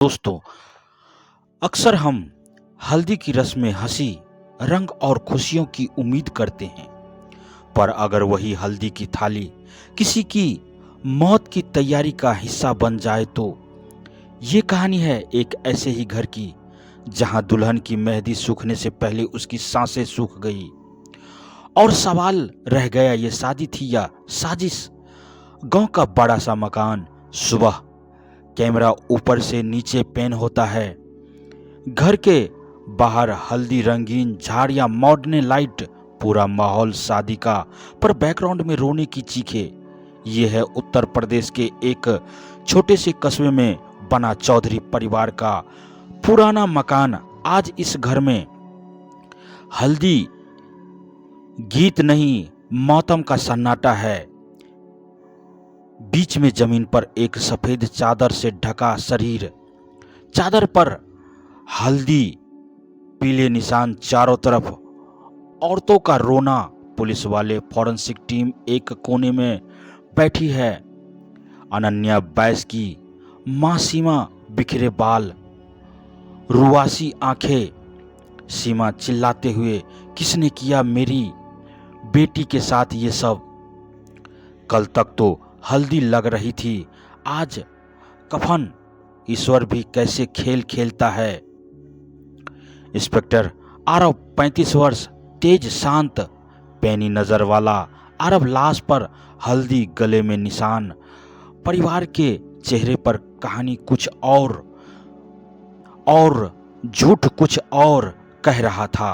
दोस्तों, अक्सर हम हल्दी की रस्म में हंसी, रंग और खुशियों की उम्मीद करते हैं। पर अगर वही हल्दी की थाली किसी की मौत की तैयारी का हिस्सा बन जाए तो ये कहानी है एक ऐसे ही घर की जहां दुल्हन की मेहंदी सूखने से पहले उसकी सांसें सूख गई। और सवाल रह गया, ये शादी थी या साजिश। गांव का बड़ा सा मकान, सुबह कैमरा ऊपर से नीचे पैन होता है। घर के बाहर हल्दी, रंगीन झाड़ियां, मॉडर्न लाइट, पूरा माहौल शादी का। पर बैकग्राउंड में रोने की चीखें। ये है उत्तर प्रदेश के एक छोटे से कस्बे में बना चौधरी परिवार का पुराना मकान। आज इस घर में हल्दी गीत नहीं, मौतम का सन्नाटा है। बीच में जमीन पर एक सफेद चादर से ढका शरीर, चादर पर हल्दी, पीले निशान चारों तरफ, औरतों का रोना। पुलिस वाले, फॉरेंसिक टीम एक कोने में बैठी है। अनन्या बैस की मां सीमा, बिखरे बाल, रुआसी आंखें। सीमा चिल्लाते हुए, किसने किया मेरी बेटी के साथ ये सब? कल तक तो हल्दी लग रही थी, आज कफन। ईश्वर भी कैसे खेल खेलता है। इंस्पेक्टर आरव, 35 वर्ष, तेज, शांत, पैनी नजर वाला आरव लाश पर हल्दी, गले में निशान। परिवार के चेहरे पर कहानी कुछ और झूठ कुछ और कह रहा था।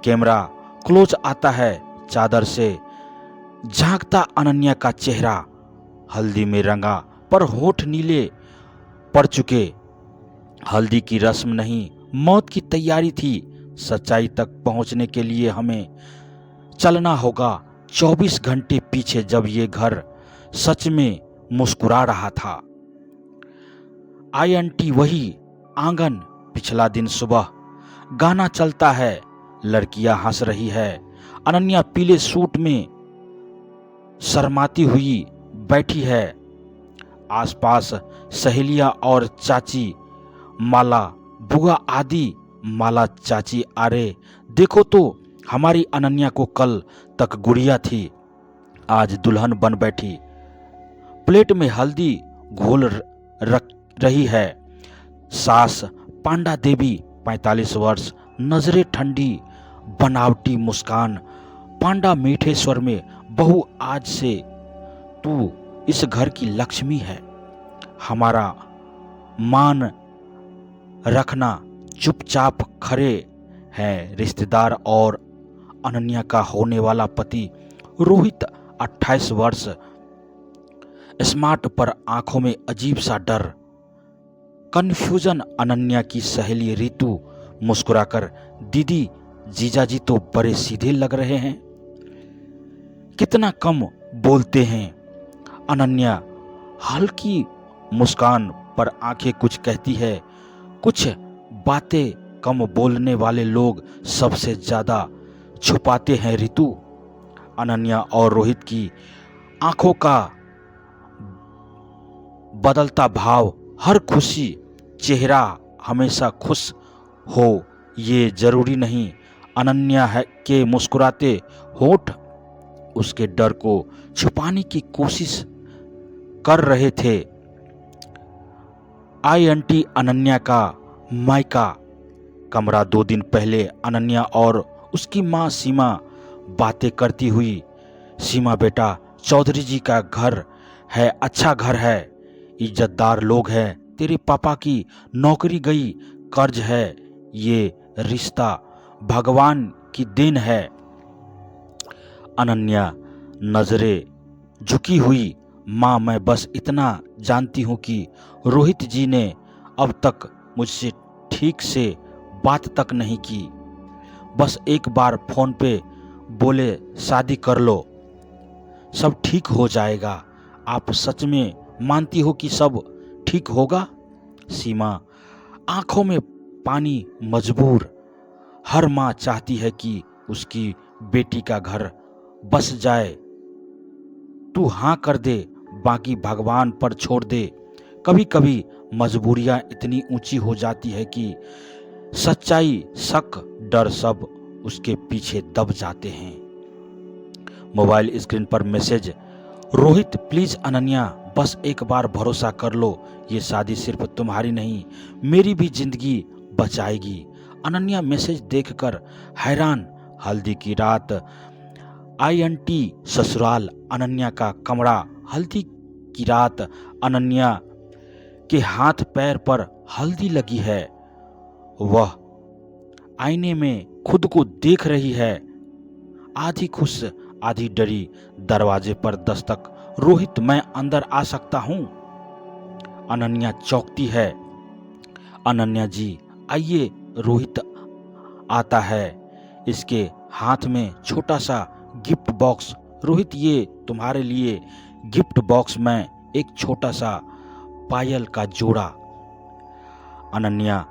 कैमरा क्लोज आता है, चादर से झांकता अनन्या का चेहरा हल्दी में रंगा, पर होठ नीले पड़ चुके। हल्दी की रस्म नहीं, मौत की तैयारी थी। सच्चाई तक पहुंचने के लिए हमें चलना होगा 24 घंटे पीछे, जब ये घर सच में मुस्कुरा रहा था। INT वही आंगन, पिछला दिन सुबह। गाना चलता है, लड़कियां हंस रही है। अनन्या पीले सूट में शर्माती हुई बैठी है। आसपास सहेलियां और चाची, माला, बुआ आदि। माला, चाची, अरे देखो तो, हमारी अनन्या को कल तक गुड़िया थी, आज दुल्हन बन बैठी। प्लेट में हल्दी घोल रख रही है सास पांडा देवी, 45 वर्ष, नजरें ठंडी, बनावटी मुस्कान। पांडा मीठे स्वर में, बहू आज से तू इस घर की लक्ष्मी है, हमारा मान रखना। चुपचाप खड़े हैं रिश्तेदार और अनन्या का होने वाला पति रोहित, 28 वर्ष, स्मार्ट, पर आंखों में अजीब सा डर, कन्फ्यूजन। अनन्या की सहेली रितु मुस्कुराकर, दीदी जीजाजी तो बड़े सीधे लग रहे हैं, कितना कम बोलते हैं। अनन्या हल्की मुस्कान पर आंखें कुछ कहती है। कुछ बातें कम बोलने वाले लोग सबसे ज्यादा छुपाते हैं रितु। अनन्या और रोहित की आंखों का बदलता भाव, हर खुशी चेहरा हमेशा खुश हो ये जरूरी नहीं। अनन्या है के मुस्कुराते होठ उसके डर को छुपाने की कोशिश कर रहे थे। INT अनन्या का मायका कमरा। 2 दिन पहले अनन्या और उसकी मां सीमा बातें करती हुई। सीमा, बेटा, चौधरी जी का घर है, अच्छा घर है, इज्जतदार लोग हैं, तेरे पापा की नौकरी गई, कर्ज है, ये रिश्ता भगवान की देन है। अनन्या नजरें झुकी हुई, माँ, मैं बस इतना जानती हूँ कि रोहित जी ने अब तक मुझसे ठीक से बात तक नहीं की। बस एक बार फोन पे बोले शादी कर लो, सब ठीक हो जाएगा। आप सच में मानती हो कि सब ठीक होगा? सीमा, आंखों में पानी मजबूर। हर माँ चाहती है कि उसकी बेटी का घर बस जाए। तू हाँ कर दे, बाकी भगवान पर छोड़ दे। कभी कभी मजबूरियां इतनी ऊंची हो जाती है कि सच्चाई, शक, डर सब उसके पीछे दब जाते हैं। मोबाइल स्क्रीन पर मैसेज, रोहित प्लीज अनन्या बस एक बार भरोसा कर लो, ये शादी सिर्फ तुम्हारी नहीं मेरी भी जिंदगी बचाएगी। अनन्या मैसेज देखकर हैरान। हल्दी की रात, INT ससुराल, अनन्या का कमरा। हल्दी की रात, अनन्या के हाथ पैर पर हल्दी लगी है। वह आईने में खुद को देख रही है, आधी खुश आधी डरी। दरवाजे पर दस्तक, रोहित मैं अंदर आ सकता हूं? अनन्या चौंकती है। अनन्या जी आइए। रोहित आता है, इसके हाथ में छोटा सा गिफ्ट बॉक्स। रोहित ये तुम्हारे लिए गिफ्ट बॉक्स में एक छोटा सा पायल का जोड़ा। अनन्या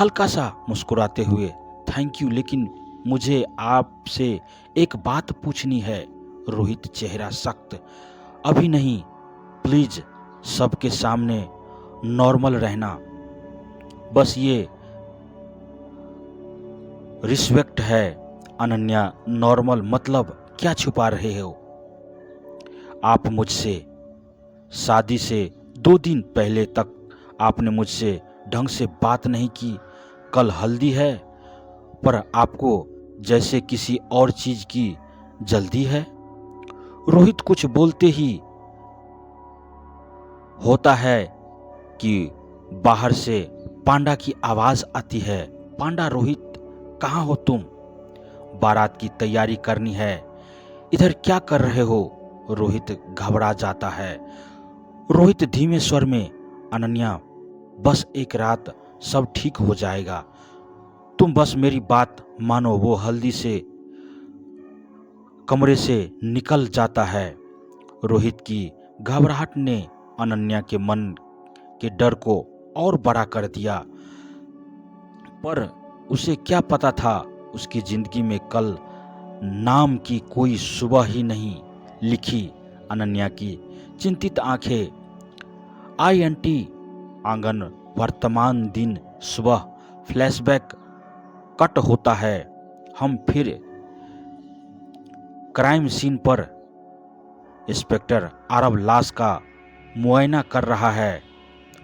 हल्का सा मुस्कुराते हुए, थैंक यू, लेकिन मुझे आपसे एक बात पूछनी है। रोहित चेहरा सख्त, अभी नहीं, प्लीज सबके सामने नॉर्मल रहना, बस ये रिस्पेक्ट है। अनन्या नॉर्मल मतलब क्या छुपा रहे हो? आप मुझसे शादी से 2 दिन पहले तक आपने मुझसे ढंग से बात नहीं की। कल हल्दी है, पर आपको जैसे किसी और चीज की जल्दी है। रोहित कुछ बोलते ही होता है कि बाहर से पांडा की आवाज आती है। पांडा, रोहित कहाँ हो तुम? बारात की तैयारी करनी है, इधर क्या कर रहे हो? रोहित घबरा जाता है। रोहित धीमे स्वर में, अनन्या बस एक रात सब ठीक हो जाएगा, तुम बस मेरी बात मानो। वो हल्दी से कमरे से निकल जाता है। रोहित की घबराहट ने अनन्या के मन के डर को और बड़ा कर दिया, पर उसे क्या पता था उसकी जिंदगी में कल नाम की कोई सुबह ही नहीं लिखी। अनन्या की चिंतित आंखें, INT आंगन, वर्तमान दिन, सुबह, फ्लैशबैक कट होता है। हम फिर क्राइम सीन पर। इंस्पेक्टर आरव लाश का मुआयना कर रहा है।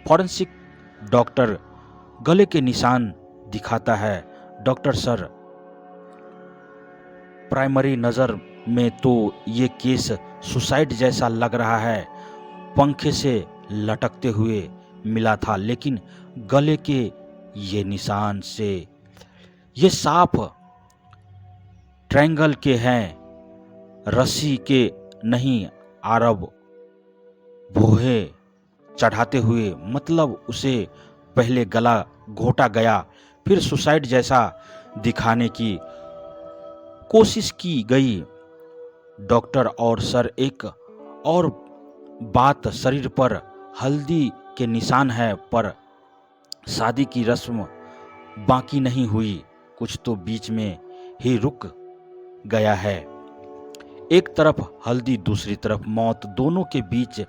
फॉरेंसिक डॉक्टर गले के निशान दिखाता है। डॉक्टर सर, प्राइमरी नजर में तो ये केस सुसाइड जैसा लग रहा है, पंखे से लटकते हुए मिला था, लेकिन गले के ये निशान से ये साफ ट्रायंगल के हैं, रस्सी के नहीं। आरव भोहे चढ़ाते हुए, मतलब उसे पहले गला घोटा गया, फिर सुसाइड जैसा दिखाने की कोशिश की गई। डॉक्टर और सर, एक और बात, शरीर पर हल्दी के निशान है, पर शादी की रस्म बाकी नहीं हुई, कुछ तो बीच में ही रुक गया है। एक तरफ हल्दी, दूसरी तरफ मौत, दोनों के बीच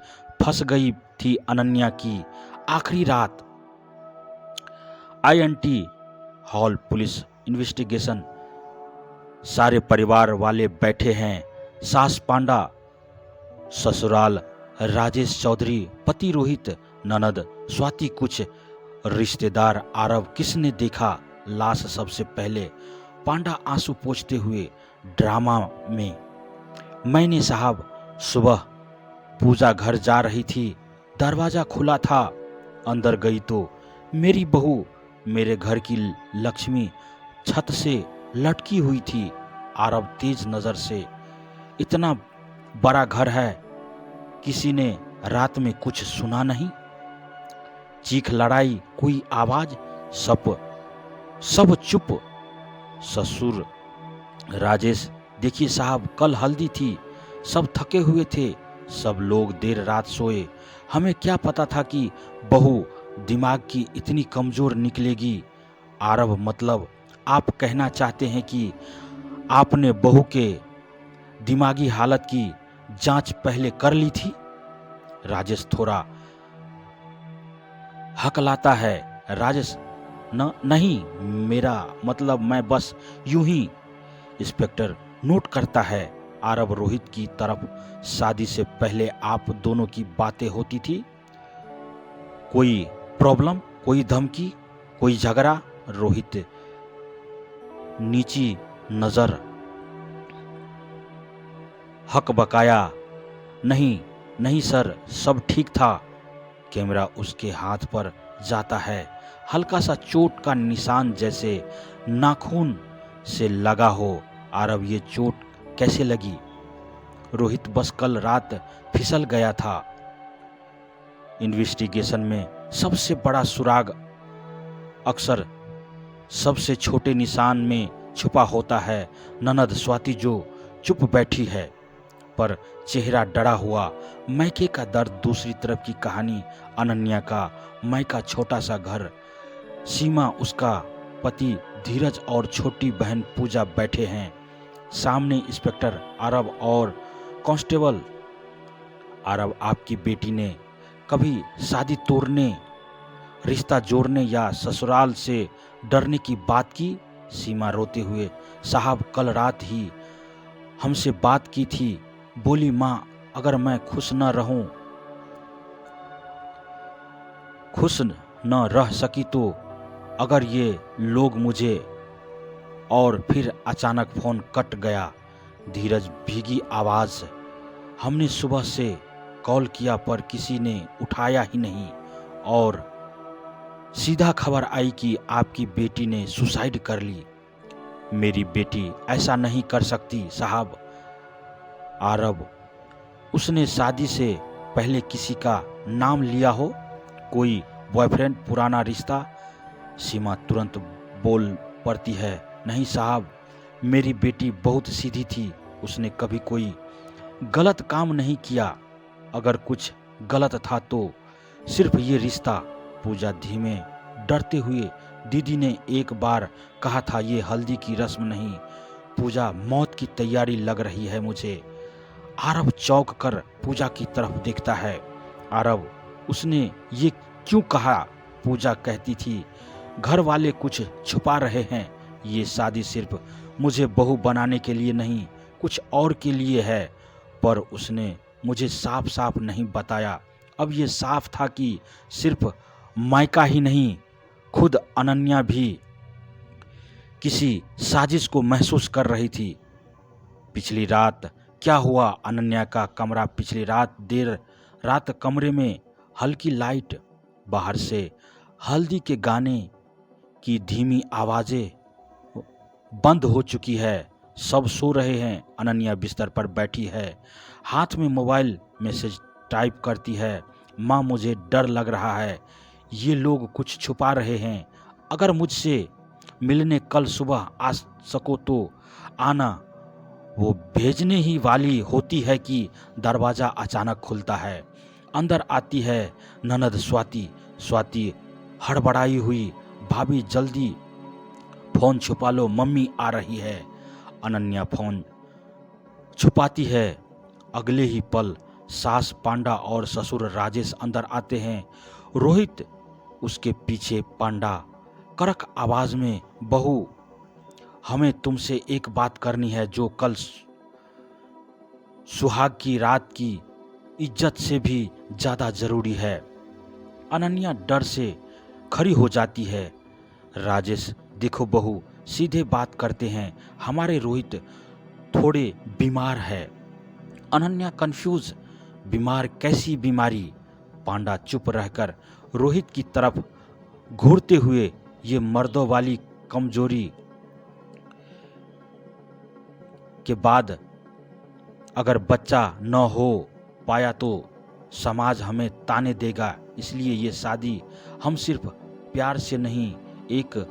फंस गई थी अनन्या की आखिरी रात। INT हॉल, पुलिस इन्वेस्टिगेशन, सारे परिवार वाले बैठे हैं। सास पांडा, ससुराल राजेश चौधरी, पति रोहित, ननद स्वाति, कुछ रिश्तेदार। आरव, किसने देखा लाश सबसे पहले? पांडा आंसू पोंछते हुए, ड्रामा में मैंने साहब, सुबह पूजा घर जा रही थी, दरवाजा खुला था, अंदर गई तो मेरी बहू, मेरे घर की लक्ष्मी छत से लटकी हुई थी। आरव तेज नजर से, इतना बड़ा घर है, किसी ने रात में कुछ सुना नहीं? चीख, लड़ाई, कोई आवाज? सब चुप। ससुर राजेश, देखिए साहब, कल हल्दी थी, सब थके हुए थे, सब लोग देर रात सोए, हमें क्या पता था कि बहू दिमाग की इतनी कमजोर निकलेगी। आरव, मतलब आप कहना चाहते हैं कि आपने बहू के दिमागी हालत की जांच पहले कर ली थी? राजेश थोड़ा हकलाता है। राजेश, न नहीं, मेरा मतलब मैं बस यूं ही। इंस्पेक्टर नोट करता है। आरव रोहित की तरफ, शादी से पहले आप दोनों की बातें होती थी? कोई प्रॉब्लम, कोई धमकी, कोई झगड़ा? रोहित नीची नजर हक बकाया, नहीं नहीं सर, सब ठीक था। कैमरा उसके हाथ पर जाता है। हल्का सा चोट का निशान, जैसे नाखून से लगा हो। आरव, ये चोट कैसे लगी? रोहित, बस कल रात फिसल गया था। इन्वेस्टिगेशन में सबसे बड़ा सुराग अक्सर सबसे छोटे निशान में छुपा होता है। ननद स्वाति जो चुप बैठी है, पर चेहरा डरा हुआ। मैके का दर्द, दूसरी तरफ की कहानी अनन्या का मैका, छोटा सा घर। सीमा, उसका पति धीरज और छोटी बहन पूजा बैठे हैं। सामने इंस्पेक्टर आरव और कांस्टेबल। आरव, आपकी बेटी ने कभी शादी तोड़ने, रिश्ता जोड़ने या ससुराल से डरने की बात की? सीमा रोते हुए, साहब कल रात ही हमसे बात की थी। बोली, माँ अगर मैं खुश न रह सकी तो, अगर ये लोग मुझे। और फिर अचानक फोन कट गया। धीरज भीगी आवाज, हमने सुबह से कॉल किया पर किसी ने उठाया ही नहीं, और सीधा खबर आई कि आपकी बेटी ने सुसाइड कर ली। मेरी बेटी ऐसा नहीं कर सकती साहब। आरव, उसने शादी से पहले किसी का नाम लिया हो? कोई बॉयफ्रेंड, पुराना रिश्ता? सीमा तुरंत बोल पड़ती है, नहीं साहब, मेरी बेटी बहुत सीधी थी। उसने कभी कोई गलत काम नहीं किया। अगर कुछ गलत था तो सिर्फ ये रिश्ता। पूजा धीमे, डरते हुए, दीदी ने एक बार कहा था ये हल्दी की रस्म नहीं। पूजा, मौत की तैयारी लग रही है मुझे। आरव चौंक कर पूजा की तरफ देखता है। आरव, उसने ये क्यों कहा? पूजा कहती थी घर वाले कुछ छुपा रहे हैं। ये शादी सिर्फ मुझे बहू बनाने के लिए नहीं, कुछ और के लिए है। पर उसने मुझे साफ साफ नहीं बताया। अब ये साफ था कि सिर्फ मायका ही नहीं, खुद अनन्या भी किसी साजिश को महसूस कर रही थी। पिछली रात क्या हुआ? अनन्या का कमरा। पिछली रात देर रात कमरे में हल्की लाइट, बाहर से हल्दी के गाने की धीमी आवाजें बंद हो चुकी है। सब सो रहे हैं। अनन्या बिस्तर पर बैठी है, हाथ में मोबाइल, मैसेज टाइप करती है। माँ, मुझे डर लग रहा है, ये लोग कुछ छुपा रहे हैं। अगर मुझसे मिलने कल सुबह आ सको तो आना। वो भेजने ही वाली होती है कि दरवाज़ा अचानक खुलता है। अंदर आती है ननद स्वाति। स्वाति हड़बड़ाई हुई, भाभी जल्दी फोन छुपा लो, मम्मी आ रही है। अनन्या फोन छुपाती है। अगले ही पल सास पांडा और ससुर राजेश अंदर आते हैं। रोहित उसके पीछे। पांडा कड़क आवाज में, बहू, हमें तुमसे एक बात करनी है जो कल सुहाग की रात की इज्जत से भी ज्यादा जरूरी है। अनन्या डर से खड़ी हो जाती है। राजेश, देखो बहू, सीधे बात करते हैं, हमारे रोहित थोड़े बीमार है। अनन्या कंफ्यूज, बीमार? कैसी बीमारी? पांडा चुप रहकर रोहित की तरफ घूरते हुए, ये मर्दों वाली कमजोरी के बाद अगर बच्चा न हो पाया तो समाज हमें ताने देगा। इसलिए ये शादी हम सिर्फ प्यार से नहीं, एक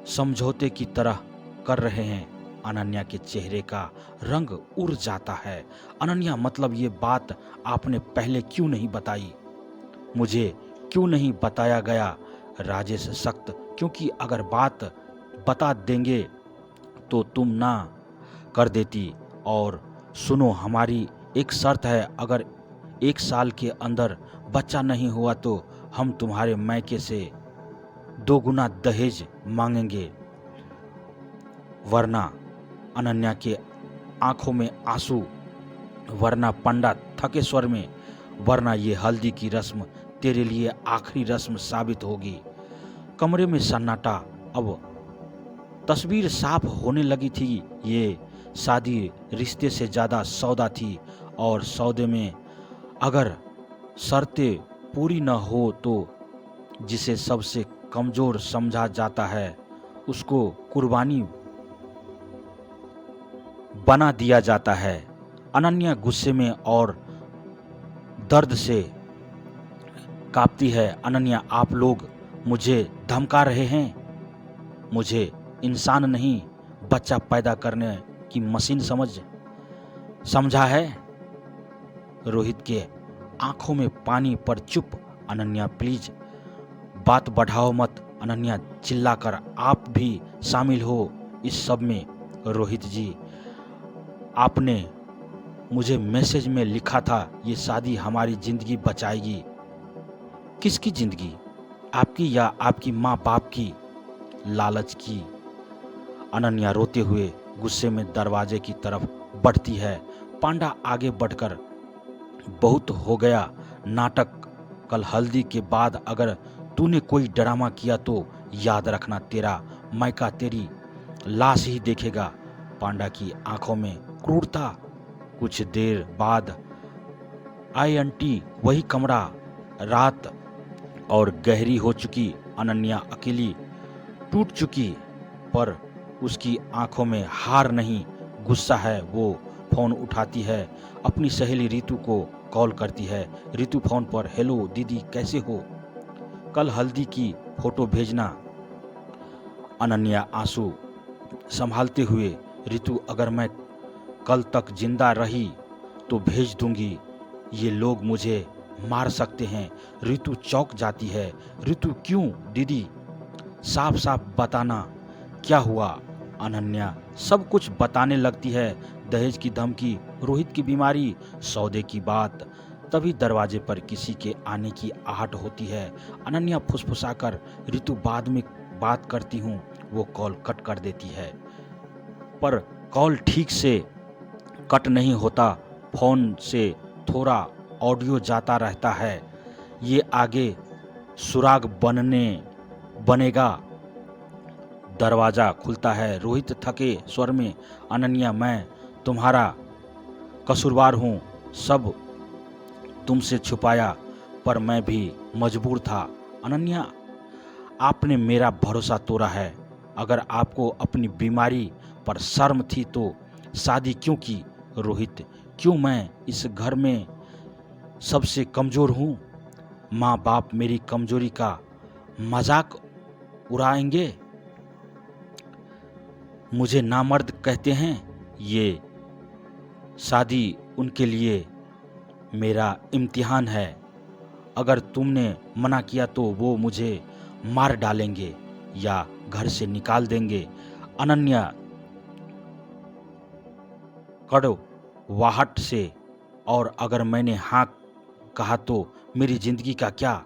समझौते की तरह कर रहे हैं। अनन्या के चेहरे का रंग उड़ जाता है। अनन्या, मतलब ये बात आपने पहले क्यों नहीं बताई? मुझे क्यों नहीं बताया गया? राजेश सख्त, क्योंकि अगर बात बता देंगे तो तुम ना कर देती। और सुनो, हमारी एक शर्त है, अगर 1 साल के अंदर बच्चा नहीं हुआ तो हम तुम्हारे मैके से 2 गुना दहेज मांगेंगे, वरना अनन्या के आंखों में आंसू, वरना पंडा थके स्वर में, वरना ये हल्दी की रस्म तेरे लिए आखिरी रस्म साबित होगी। कमरे में सन्नाटा। अब तस्वीर साफ होने लगी थी। ये शादी रिश्ते से ज़्यादा सौदा थी, और सौदे में अगर शर्तें पूरी न हो तो जिसे सबसे कमज़ोर समझा जाता है उसको कुर्बानी बना दिया जाता है। अनन्या गुस्से में और दर्द से कांपती है। अनन्या, आप लोग मुझे धमका रहे हैं। मुझे इंसान नहीं, बच्चा पैदा करने की मशीन समझा है। रोहित के आंखों में पानी। पर चुप अनन्या, प्लीज बात बढ़ाओ मत। अनन्या चिल्लाकर, आप भी शामिल हो इस सब में। रोहित जी, आपने मुझे मैसेज में लिखा था ये शादी हमारी जिंदगी बचाएगी। किसकी जिंदगी? आपकी या आपकी माँ बाप की? लालच की। अनन्या रोते हुए गुस्से में दरवाजे की तरफ बढ़ती है। पांडा आगे बढ़कर, बहुत हो गया नाटक। कल हल्दी के बाद अगर तूने कोई ड्रामा किया तो याद रखना, तेरा मायका तेरी लाश ही देखेगा। पांडा की आंखों में क्रूरता। कुछ देर बाद आई आंटी, वही कमरा। रात और गहरी हो चुकी। अनन्या अकेली टूट चुकी, पर उसकी आंखों में हार नहीं, गुस्सा है। वो फोन उठाती है, अपनी सहेली रितु को कॉल करती है। रितु फोन पर, हेलो दीदी, कैसे हो? कल हल्दी की फोटो भेजना। अनन्या आंसू संभालते हुए, रितु, अगर मैं कल तक जिंदा रही तो भेज दूंगी। ये लोग मुझे मार सकते हैं। रितु चौंक जाती है। रितु, क्यों दीदी? साफ साफ बताना, क्या हुआ? अनन्या सब कुछ बताने लगती है। दहेज की धमकी, रोहित की बीमारी, सौदे की बात। तभी दरवाजे पर किसी के आने की आहट होती है। अनन्या फुसफुसाकर, रितु बाद में बात करती हूँ। वो कॉल कट कर देती है। पर कॉल ठीक से कट नहीं होता। फोन से थोड़ा ऑडियो जाता रहता है। ये आगे सुराग बनेगा। दरवाजा खुलता है। रोहित थके स्वर में, अनन्या, मैं तुम्हारा कसूरवार हूँ। सब तुमसे छुपाया, पर मैं भी मजबूर था। अनन्या, आपने मेरा भरोसा तोड़ा है। अगर आपको अपनी बीमारी पर शर्म थी तो शादी क्यों की? रोहित, क्यों मैं इस घर में सबसे कमज़ोर हूँ? माँ बाप मेरी कमजोरी का मजाक उड़ाएंगे? मुझे नामर्द कहते हैं। ये शादी उनके लिए मेरा इम्तिहान है। अगर तुमने मना किया तो वो मुझे मार डालेंगे या घर से निकाल देंगे। अनन्या कड़वाहट से, और अगर मैंने हाँ कहा तो मेरी जिंदगी का क्या?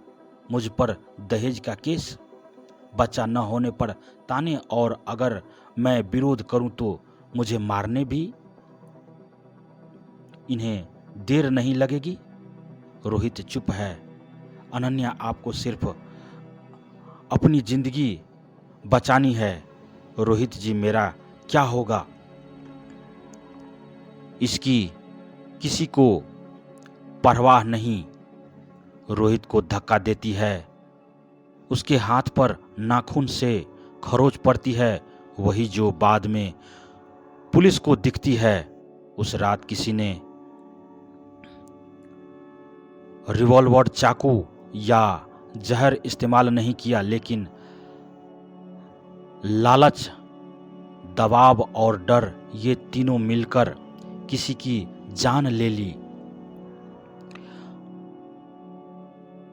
मुझ पर दहेज का केस, बच्चा न होने पर ताने, और अगर मैं विरोध करूं तो मुझे मारने भी इन्हें देर नहीं लगेगी। रोहित चुप है। अनन्या, आपको सिर्फ अपनी जिंदगी बचानी है। रोहित जी, मेरा क्या होगा? इसकी किसी को परवाह नहीं। रोहित को धक्का देती है। उसके हाथ पर नाखून से खरोच पड़ती है, वही जो बाद में पुलिस को दिखती है। उस रात किसी ने रिवॉल्वर, चाकू या जहर इस्तेमाल नहीं किया, लेकिन लालच, दबाव और डर, ये तीनों मिलकर किसी की जान ले ली।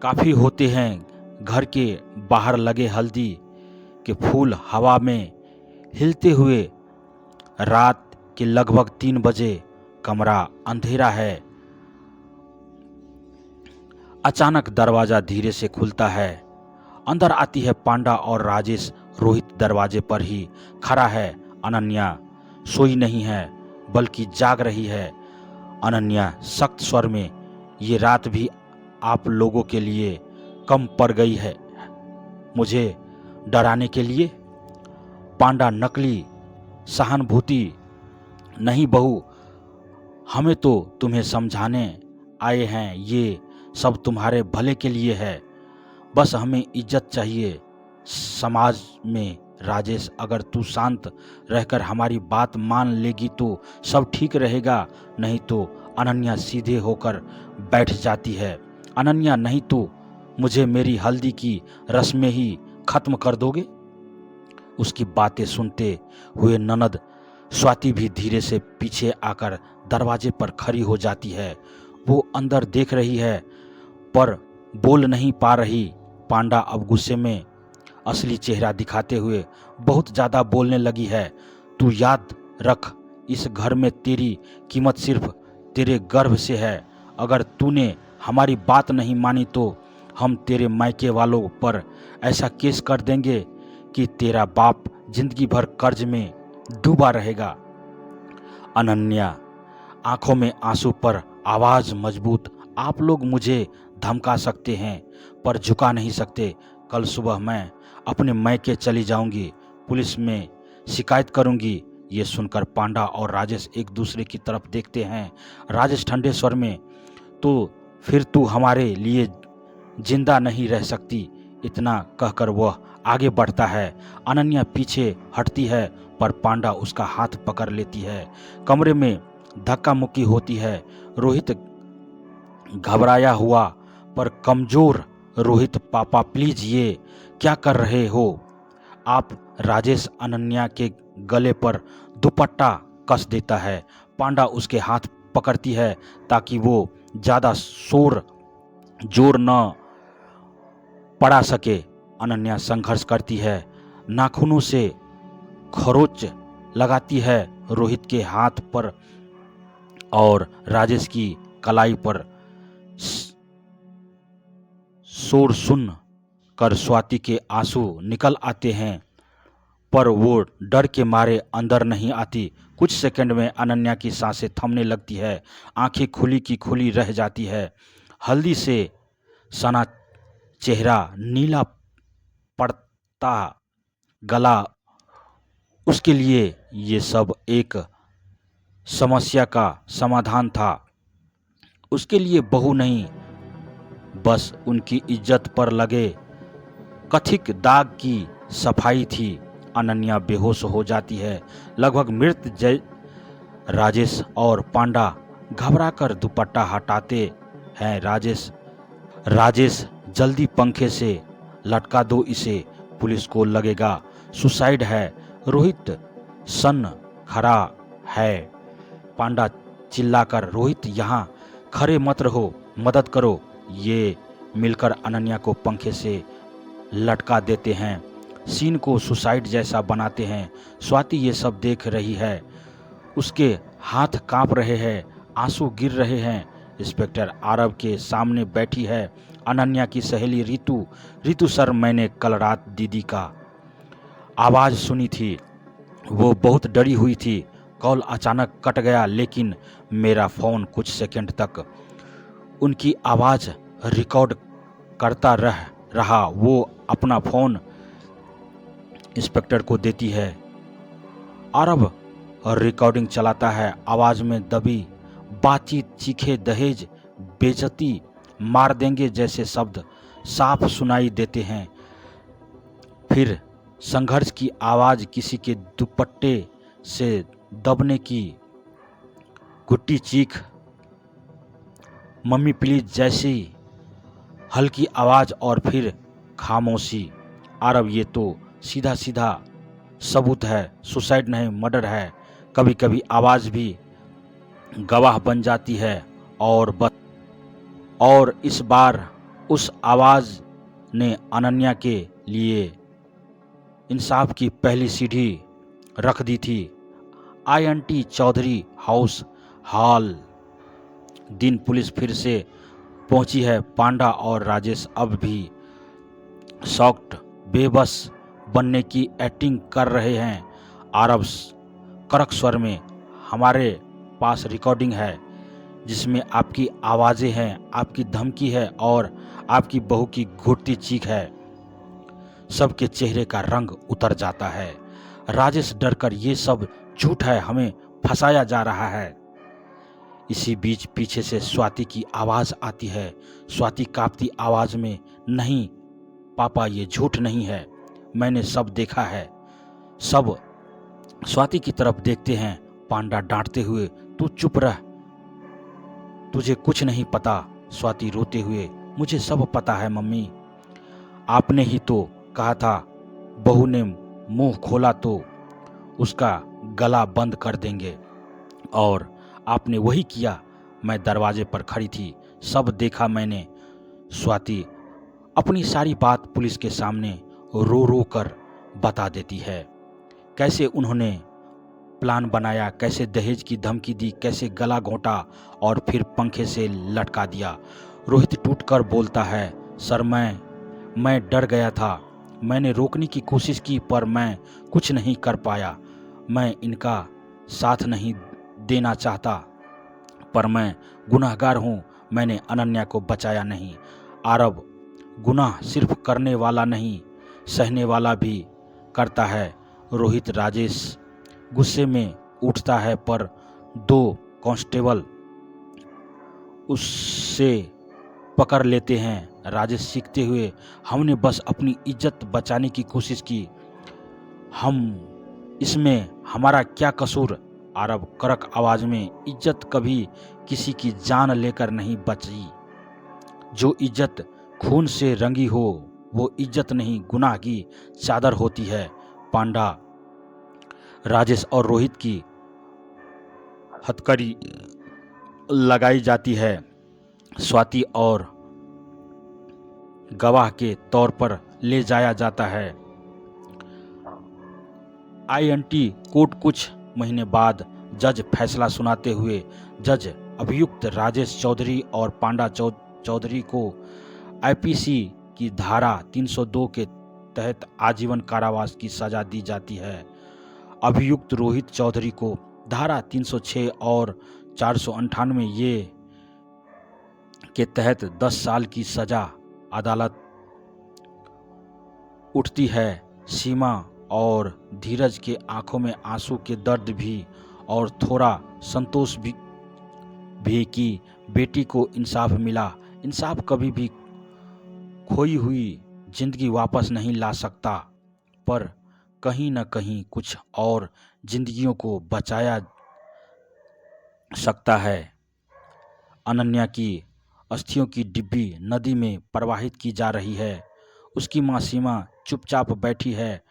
काफी होते हैं घर के बाहर लगे हल्दी के फूल हवा में हिलते हुए। रात के लगभग 3 बजे। कमरा अंधेरा है। अचानक दरवाजा धीरे से खुलता है। अंदर आती है पांडा और राजेश। रोहित दरवाजे पर ही खड़ा है। अनन्या सोई नहीं है बल्कि जाग रही है। अनन्या सख्त स्वर में, ये रात भी आप लोगों के लिए कम पड़ गई है, मुझे डराने के लिए? पांडा नकली सहानुभूति नहीं बहू, हमें तो तुम्हें समझाने आए हैं, ये सब तुम्हारे भले के लिए है। बस हमें इज्जत चाहिए समाज में। राजेश, अगर तू शांत रहकर हमारी बात मान लेगी तो सब ठीक रहेगा, नहीं तो। अनन्या सीधे होकर बैठ जाती है। अनन्या, नहीं तो मुझे मेरी हल्दी की रस्में ही खत्म कर दोगे? उसकी बातें सुनते हुए ननद स्वाति भी धीरे से पीछे आकर दरवाजे पर खड़ी हो जाती है। वो अंदर देख रही है पर बोल नहीं पा रही। पांडा अब गुस्से में असली चेहरा दिखाते हुए बहुत ज़्यादा बोलने लगी है। तू याद रख, इस घर में तेरी कीमत सिर्फ तेरे गर्भ से है। अगर तूने हमारी बात नहीं मानी तो हम तेरे मायके वालों पर ऐसा केस कर देंगे कि तेरा बाप जिंदगी भर कर्ज में डूबा रहेगा। अनन्या आंखों में आंसू पर आवाज मजबूत, आप लोग मुझे धमका सकते हैं पर झुका नहीं सकते। कल सुबह मैं अपने मायके चली जाऊंगी, पुलिस में शिकायत करूंगी। ये सुनकर पांडा और राजेश एक दूसरे की तरफ देखते हैं। राजेश ठंडे स्वर में, तो फिर तू हमारे लिए जिंदा नहीं रह सकती। इतना कहकर वह आगे बढ़ता है। अनन्या पीछे हटती है पर पांडा उसका हाथ पकड़ लेती है। कमरे में धक्का मुक्की होती है। रोहित घबराया हुआ पर कमजोर, रोहित, पापा प्लीज, ये क्या कर रहे हो आप? राजेश अनन्या के गले पर दुपट्टा कस देता है। पांडा उसके हाथ पकड़ती है ताकि वो ज्यादा जोर न पड़ा सके। अनन्या संघर्ष करती है, नाखूनों से खरोच लगाती है रोहित के हाथ पर और राजेश की कलाई पर। शोर सुन कर स्वाति के आंसू निकल आते हैं पर वो डर के मारे अंदर नहीं आती। कुछ सेकंड में अनन्या की सांसें थमने लगती है, आंखें खुली की खुली रह जाती है। हल्दी से सना चेहरा, नीला पड़ता गला, उसके लिए ये सब एक समस्या का समाधान था। उसके लिए बहू नहीं, बस उनकी इज्जत पर लगे कथिक दाग की सफाई थी। अनन्या बेहोश हो जाती है, लगभग मृत। राजेश और पांडा घबराकर दुपट्टा हटाते हैं। राजेश, जल्दी पंखे से लटका दो इसे, पुलिस को लगेगा सुसाइड है। रोहित सन खड़ा है। पांडा चिल्लाकर, रोहित यहाँ खड़े मत रहो, मदद करो। ये मिलकर अनन्या को पंखे से लटका देते हैं, सीन को सुसाइड जैसा बनाते हैं। स्वाति ये सब देख रही है, उसके हाथ कांप रहे हैं, आंसू गिर रहे हैं। इंस्पेक्टर आरव के सामने बैठी है अनन्या की सहेली रितु। रितु सर, मैंने कल रात दीदी का आवाज़ सुनी थी, वो बहुत डरी हुई थी। कॉल अचानक कट गया लेकिन मेरा फ़ोन कुछ सेकंड तक उनकी आवाज़ रिकॉर्ड करता रहा। वो अपना फ़ोन इंस्पेक्टर को देती है। आरव रिकॉर्डिंग चलाता है। आवाज़ में दबी बातचीत, चीखे, दहेज, बेइज्जती, मार देंगे जैसे शब्द साफ सुनाई देते हैं। फिर संघर्ष की आवाज़, किसी के दुपट्टे से दबने की घुट्टी चीख, मम्मी प्लीज जैसी हल्की आवाज़ और फिर खामोशी। आरव, ये तो सीधा सीधा सबूत है, सुसाइड नहीं मर्डर है। कभी कभी आवाज़ भी गवाह बन जाती है और इस बार उस आवाज़ ने अनन्या के लिए इंसाफ की पहली सीढ़ी रख दी थी। INT Chaudhary house hall. दिन पुलिस फिर से पहुंची है। पांडा और राजेश अब भी शॉक्ड, बेबस बनने की एक्टिंग कर रहे हैं। आरव कड़क स्वर में, हमारे पास रिकॉर्डिंग है जिसमें आपकी आवाज़ें हैं, आपकी धमकी है और आपकी बहू की घुटती चीख है। सबके चेहरे का रंग उतर जाता है। राजेश डरकर, ये सब झूठ है, हमें फंसाया जा रहा है। इसी बीच पीछे से स्वाति की आवाज़ आती है। स्वाति कांपती आवाज़ में, नहीं पापा, ये झूठ नहीं है, मैंने सब देखा है। सब स्वाति की तरफ देखते हैं। पांडा डांटते हुए, तू चुप रह, तुझे कुछ नहीं पता। स्वाति रोते हुए, मुझे सब पता है मम्मी, आपने ही तो कहा था बहू ने मुंह खोला तो उसका गला बंद कर देंगे, और आपने वही किया। मैं दरवाजे पर खड़ी थी, सब देखा मैंने। स्वाति अपनी सारी बात पुलिस के सामने रो रो कर बता देती है। कैसे उन्होंने प्लान बनाया, कैसे दहेज की धमकी दी, कैसे गला घोंटा और फिर पंखे से लटका दिया। रोहित टूटकर बोलता है, सर मैं डर गया था, मैंने रोकने की कोशिश की पर मैं कुछ नहीं कर पाया। मैं इनका साथ नहीं देना चाहता, पर मैं गुनाहगार हूँ, मैंने अनन्या को बचाया नहीं। आरव गुनाह सिर्फ करने वाला नहीं, सहने वाला भी करता है। रोहित राजेश गुस्से में उठता है, पर दो कांस्टेबल उससे पकड़ लेते हैं। राजेश सीखते हुए, हमने बस अपनी इज्जत बचाने की कोशिश की, हम इसमें हमारा क्या कसूर। आरव कड़क आवाज में, इज्जत कभी किसी की जान लेकर नहीं बची। जो इज्जत खून से रंगी हो वो इज्जत नहीं, गुनाह की चादर होती है। पांडा, राजेश और रोहित की हथकड़ी लगाई जाती है। स्वाति और गवाह के तौर पर ले जाया जाता है आईएनटी कोर्ट। कुछ महीने बाद जज फैसला सुनाते हुए, जज अभियुक्त राजेश चौधरी और पांडा चौधरी को आईपीसी की धारा 302 के तहत आजीवन कारावास की सजा दी जाती है। अभियुक्त रोहित चौधरी को धारा 306 और 498 ये के तहत 10 साल की सजा अदालत उठती है। सीमा और धीरज के आंखों में आंसू के दर्द भी और थोड़ा संतोष भी कि बेटी को इंसाफ मिला। इंसाफ कभी भी खोई हुई जिंदगी वापस नहीं ला सकता, पर कहीं न कहीं कुछ और जिंदगियों को बचाया सकता है। अनन्या की अस्थियों की डिब्बी नदी में प्रवाहित की जा रही है। उसकी मां सीमा चुपचाप बैठी है।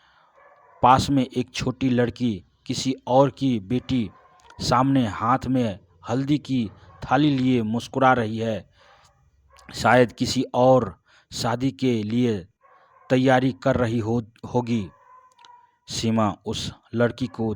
पास में एक छोटी लड़की, किसी और की बेटी, सामने हाथ में हल्दी की थाली लिए मुस्कुरा रही है। शायद किसी और शादी के लिए तैयारी कर रही होगी। सीमा उस लड़की को